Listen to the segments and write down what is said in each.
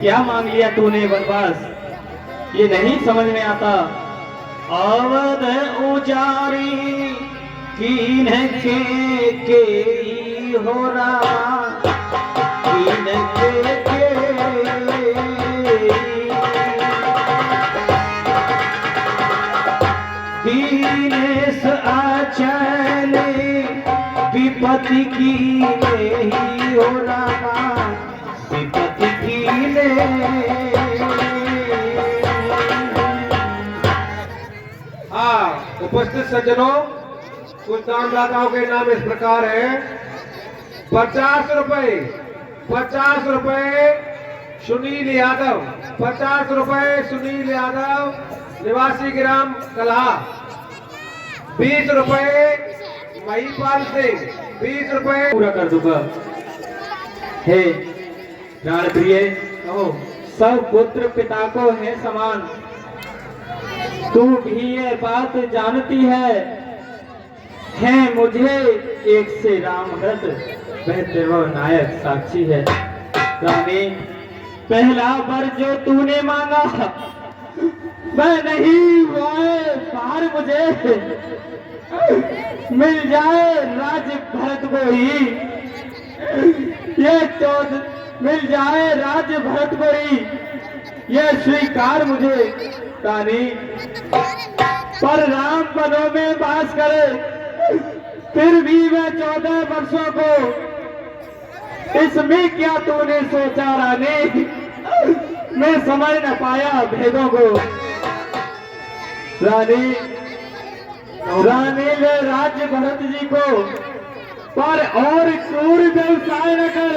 क्या मांग लिया तूने वनवास, ये नहीं समझ में आता। अवध उजारी कीन के हो रहा, कीन के दीनेश आचले विपत्ति की नहीं हो रहा, विपत्ति की उपस्थित सज्जनों, कुछ दानदाताओं के नाम इस प्रकार है। 50 रुपए, 50 रुपए सुनील यादव, 50 रुपए सुनील यादव निवासी ग्राम कलहा। 20 रुपए महिपाल सिंह, 20 रुपए पूरा कर दूंगा। हे प्राण प्रिय, कहो सब पुत्र पिता को है समान, तू भी ये बात जानती है मुझे एक से राम व्रत बेहतर व नायक साक्षी है। रानी, पहला वर जो तूने मांगा वह नहीं बाहर मुझे मिल जाए राज भरत को ही, ये मिल जाए राज भरत को ही, ये स्वीकार मुझे रानी। पर राम वनों में वास करे फिर भी वह 14 वर्षों को, इसमें क्या तूने सोचा रानी, मैं समझ न पाया भेदों को। रानी, रानी ले राज्य भरत जी को, पर और क्रूर व्यवसाय न कर,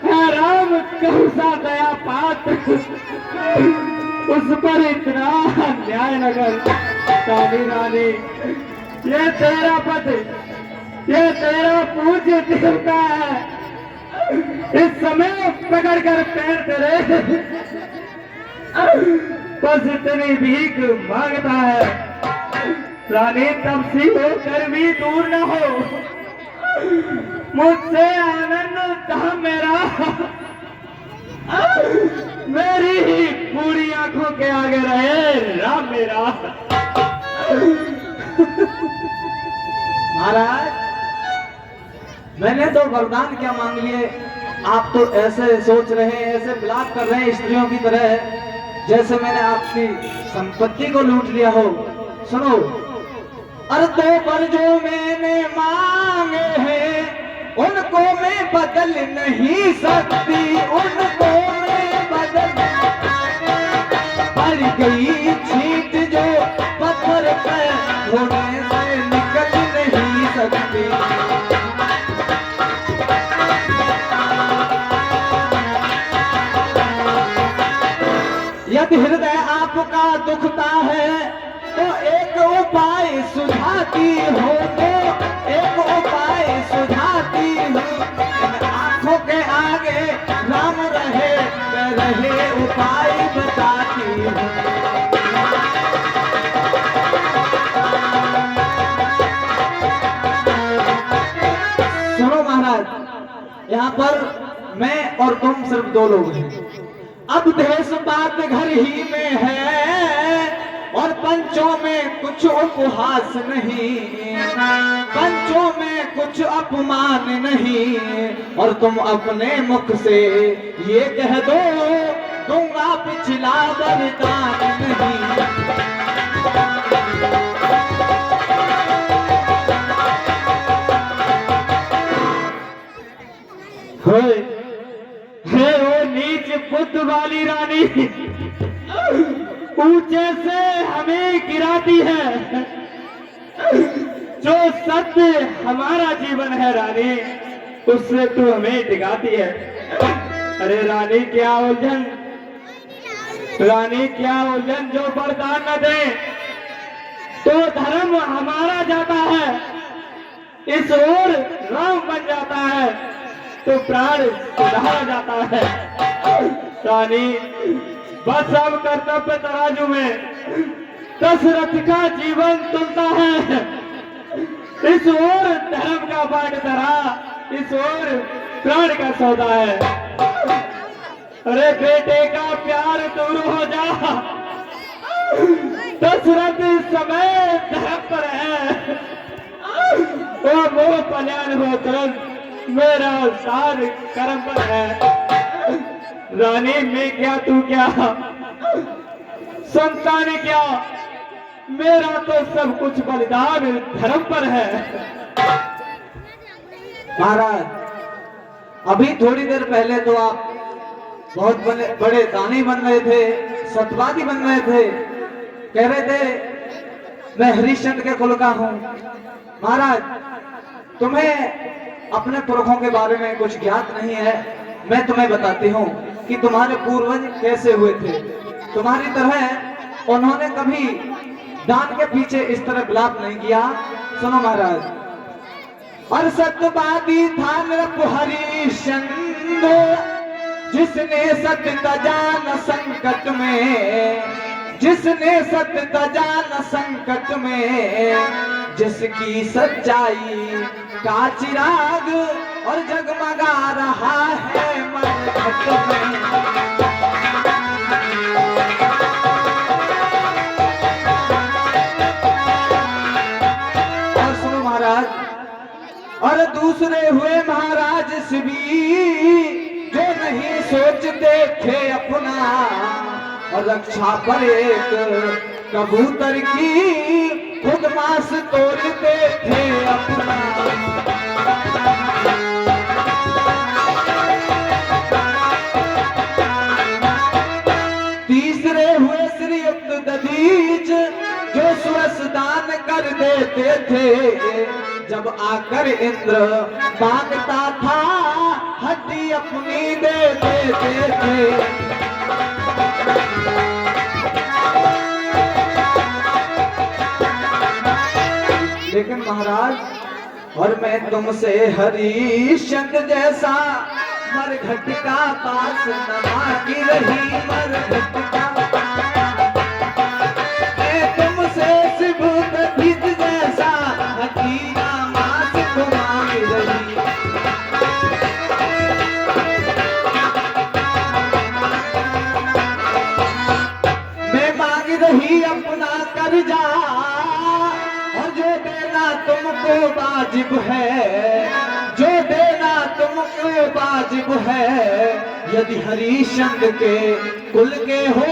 है राम कहूँ सा दया पात्र, उस पर इतना अन्याय न कर। रानी, रानी, ये तेरा पति, ये तेरा पूज्य देवता है, इस समय पकड़ कर पैर तेरे बस इतनी भीख मांगता है। रानी, तब सी होकर भी दूर न हो, मुझसे आनंद था मेरा, मेरी ही पूरी आंखों के आगे रहे राम मेरा। महाराज, मैंने तो वरदान क्या मांग लिए, आप तो ऐसे सोच रहे हैं, ऐसे विलाप कर रहे हैं स्त्रियों की तरह, जैसे मैंने आपकी संपत्ति को लूट लिया हो। सुनो, अरे तो पर जो मैंने मांगे हैं उनको मैं बदल नहीं सकती, उनको मैं बदल, पड़ गई छींट जो पत्थर पर होने से निकल नहीं सकती। यदि हृदय आपका दुखता है तो एक उपाय सुझाती हो, तो एक उपाय सुझाती हो, आंखों के आगे राम रहे रहे उपाय बताती हो। सुनो महाराज, यहाँ पर मैं और तुम सिर्फ दो लोग हैं। अब देश बात घर ही में है और पंचों में कुछ उपहास नहीं, पंचों में कुछ अपमान नहीं, और तुम अपने मुख से ये कह दो दूंगा पिछला वरदान नहीं। है वो नीच बुद्ध वाली रानी, ऊंचे से हमें गिराती है, जो सत्य हमारा जीवन है रानी, उससे तू हमें डिगाती है। अरे रानी, क्या उलझन, रानी क्या उलझन, जो वरदान न दे तो धर्म हमारा जाता है, इस ओर राम बन जाता है तो प्राण सुधारा जाता है। रानी, बस अब कर्तव्य तराजू में दशरथ का जीवन तुलता है, इस ओर धर्म का बाट धरा, इस ओर प्राण का सौदा है। अरे बेटे का प्यार दूर हो जा, दशरथ इस समय धर्म पर है, वो मोह कल्याण हो तुरंत मेरा सार कर्म पर है। रानी मैं क्या तू क्या, संतान क्या, मेरा तो सब कुछ बलिदान धर्म पर है। महाराज, अभी थोड़ी देर पहले तो आप बहुत बड़े दानी बन रहे थे, सत्यवादी बन रहे थे, कह रहे थे मैं हरिश्चंद्र के कुल का हूं। महाराज, तुम्हें अपने पुरखों के बारे में कुछ ज्ञात नहीं है। मैं तुम्हें बताती हूँ कि तुम्हारे पूर्वज कैसे हुए थे। तुम्हारी तरह उन्होंने कभी दान के पीछे इस तरह विलाप नहीं किया। सुनो महाराज, और सत्यवादी था नृप हरिश्चंद्र, जिसने सत्य तजा न संकट में, जिसने सत्य तजा न संकट में, जिसकी सच्चाई का चिराग और जगमगा रहा है मरघट में। और सुनो महाराज, और दूसरे हुए महाराज शिवी, जो नहीं सोचते थे अपना, और रक्षा पर एक कबूतर की खुद मांस तोड़ते थे अपना। तीसरे हुए श्रीयुक्त दधीच, जो स्वसदान कर देते थे, जब आकर इंद्र मांगता था हड्डी अपनी दे देते थे। लेकिन महाराज, और मैं तुमसे हरिश्चंद्र जैसा मरघट का पास न मांगी रही, मरघट का मैं तुमसे शिव दधीच जैसा हकीरा मांस को मांग रही। मैं मांग रही अपना कर्जा, और जो देना तुमको वाजिब है, जो देना तुमको वाजिब है। यदि हरिश्चंद्र के कुल के हो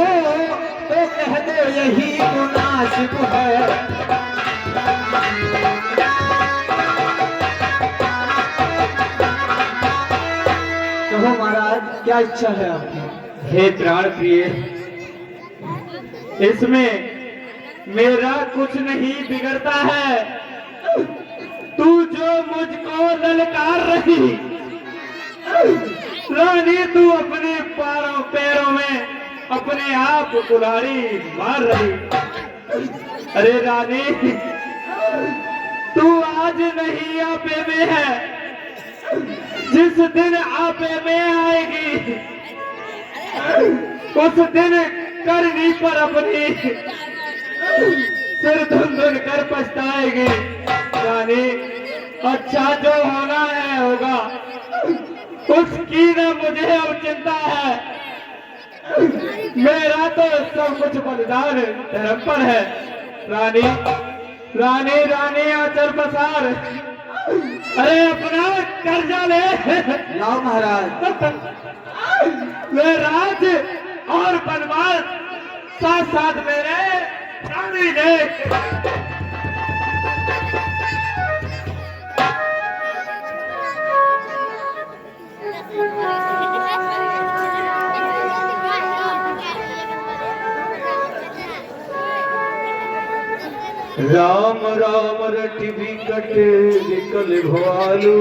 तो कह दो यही मुनासिब है। कहो महाराज, क्या इच्छा है आपकी? हे प्राण प्रिय, इसमें मेरा कुछ नहीं बिगड़ता है। तू जो मुझको ललकार रही, रानी तू अपने पैरों में अपने आप कुल्हाड़ी मार रही। अरे रानी, तू आज नहीं आपे में है, जिस दिन आपे में आएगी उस दिन करनी पर अपनी सिर धुन धुन कर पछताएगी। रानी, अच्छा जो होना है होगा, उसकी न मुझे अब चिंता है। मेरा तो सब कुछ बलिदान धर्म पर है। रानी रानी रानी आचल पसार, अरे अपना कर्जा ले। लाओ महाराज। वे राज और बनवास साथ साथ मेरे रानी ने। राम राम रटि विकट विकल भालू।